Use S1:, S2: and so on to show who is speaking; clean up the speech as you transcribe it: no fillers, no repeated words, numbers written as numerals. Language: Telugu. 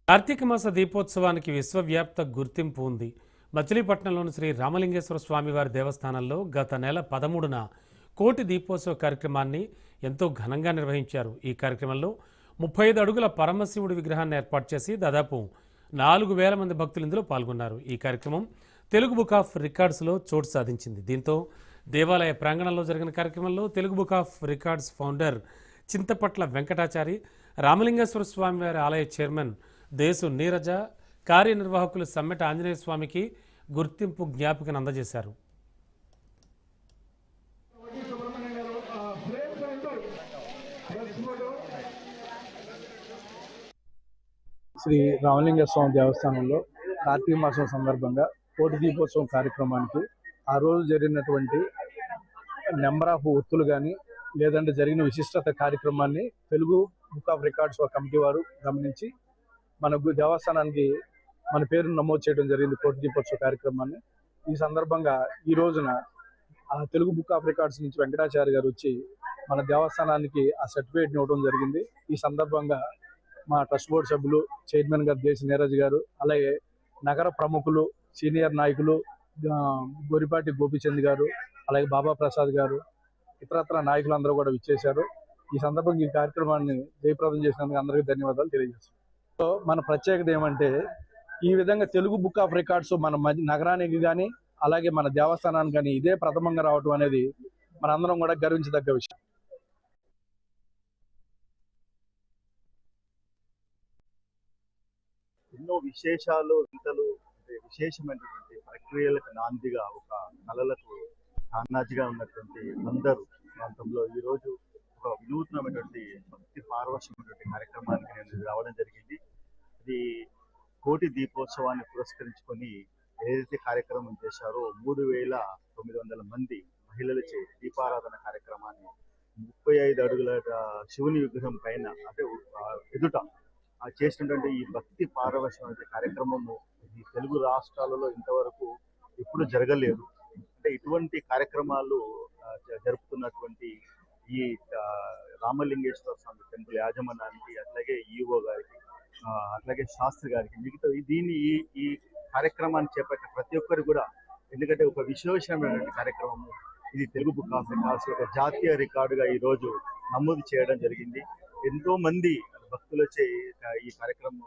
S1: కార్తీక మాస దీపోత్సవానికి విశ్వవ్యాప్త గుర్తింపు ఉంది. మచిలీపట్నంలోని శ్రీ రామలింగేశ్వర స్వామివారి దేవస్థానంలో గత నెల 13న కోటి దీపోత్సవ కార్యక్రమాన్ని ఎంతో ఘనంగా నిర్వహించారు. ఈ కార్యక్రమంలో 35 అడుగుల పరమశివుడి విగ్రహాన్ని ఏర్పాటు చేసి దాదాపు 4000 మంది భక్తులు ఇందులో పాల్గొన్నారు. ఈ కార్యక్రమం తెలుగు బుక్ ఆఫ్ రికార్డ్స్లో చోటు సాధించింది. దీంతో దేవాలయ ప్రాంగణంలో జరిగిన కార్యక్రమంలో Telugu book of records founder Chintapatla Venkatachari, Ramalingeswara స్వామివారి ఆలయ చైర్మన్ దేశు నీరజ, కార్యనిర్వాహకులు సమ్మెట ఆంజనేయ స్వామికి గుర్తింపు జ్ఞాపికను అందజేశారు.
S2: శ్రీ రామలింగేశ్వర స్వామి దేవస్థానంలో కార్తీక మాసం సందర్భంగా కోటి దీపోత్సవం కార్యక్రమానికి ఆ రోజు జరిగినటువంటి నెంబర్ ఆఫ్ ఒత్తులు కానీ లేదంటే జరిగిన విశిష్టత కార్యక్రమాన్ని Telugu book of records committee వారు గమనించి మన దేవస్థానానికి మన పేరును నమోదు చేయడం జరిగింది కోటి దీపోత్సవ కార్యక్రమాన్ని. ఈ సందర్భంగా ఈ రోజున ఆ తెలుగు బుక్ ఆఫ్ రికార్డ్స్ నుంచి వెంకటాచార్య గారు వచ్చి మన దేవస్థానానికి ఆ సర్టిఫికేట్ని ఇవ్వడం జరిగింది. ఈ సందర్భంగా మా ట్రస్ట్ బోర్డు సభ్యులు, చైర్మన్ గారు దేశ నీరజ్ గారు, అలాగే నగర ప్రముఖులు, సీనియర్ నాయకులు గోరిపాటి గోపిచంద్ గారు, అలాగే బాబా ప్రసాద్ గారు, ఇతరత్ర నాయకులందరూ కూడా విచ్చేశారు. ఈ సందర్భంగా ఈ కార్యక్రమాన్ని జయప్రదం చేసినందుకు అందరికీ ధన్యవాదాలు తెలియజేస్తాం. సో మన ప్రత్యేకత ఏమంటే ఈ విధంగా తెలుగు బుక్ ఆఫ్ రికార్డ్స్ మన నగరానికి కానీ అలాగే మన దేవస్థానానికి కానీ ఇదే ప్రథమంగా రావడం అనేది మనందరం కూడా గర్వించదగ్గ విషయం.
S3: ఎన్నో విశేషాలు వింతలు విశేషమైనటువంటి ప్రక్రియలకు నాందిగా ఒక కళలకు నానాజిగా ఉన్నటువంటి అందరూ ప్రాంతంలో ఈరోజు ఒక వినూత్నమైనటువంటి భక్తి పారవశ్యమైనటువంటి కార్యక్రమానికి నేను రావడం జరిగింది. ఇది కోటి దీపోత్సవాన్ని పురస్కరించుకొని ఏదైతే కార్యక్రమం చేశారో 3900 మంది మహిళలచే దీపారాధన కార్యక్రమాన్ని 35 అడుగుల శివుని విగ్రహం పైన అంటే ఎదుట చేసినటువంటి ఈ భక్తి పారవశ్యమైన కార్యక్రమము ఈ తెలుగు రాష్ట్రాలలో ఇంతవరకు ఎప్పుడు జరగలేదు. అంటే ఇటువంటి కార్యక్రమాలు జరుపుతున్నటువంటి ఈ రామలింగేశ్వర స్వామి టెంపుల్ యాజమాన్యానికి, అట్లాగే ఈఓ గారికి, అట్లాగే శాస్త్రి గారికి, మిగతా ఈ కార్యక్రమాన్ని చేపట్టిన ప్రతి ఒక్కరు కూడా, ఎందుకంటే ఒక విశేషమైనటువంటి కార్యక్రమము ఇది తెలుగు బుక్ ఆఫ్ రికార్డ్స్ ఒక జాతీయ రికార్డుగా ఈరోజు నమోదు చేయడం జరిగింది. ఎంతో మంది భక్తులచే ఈ కార్యక్రమం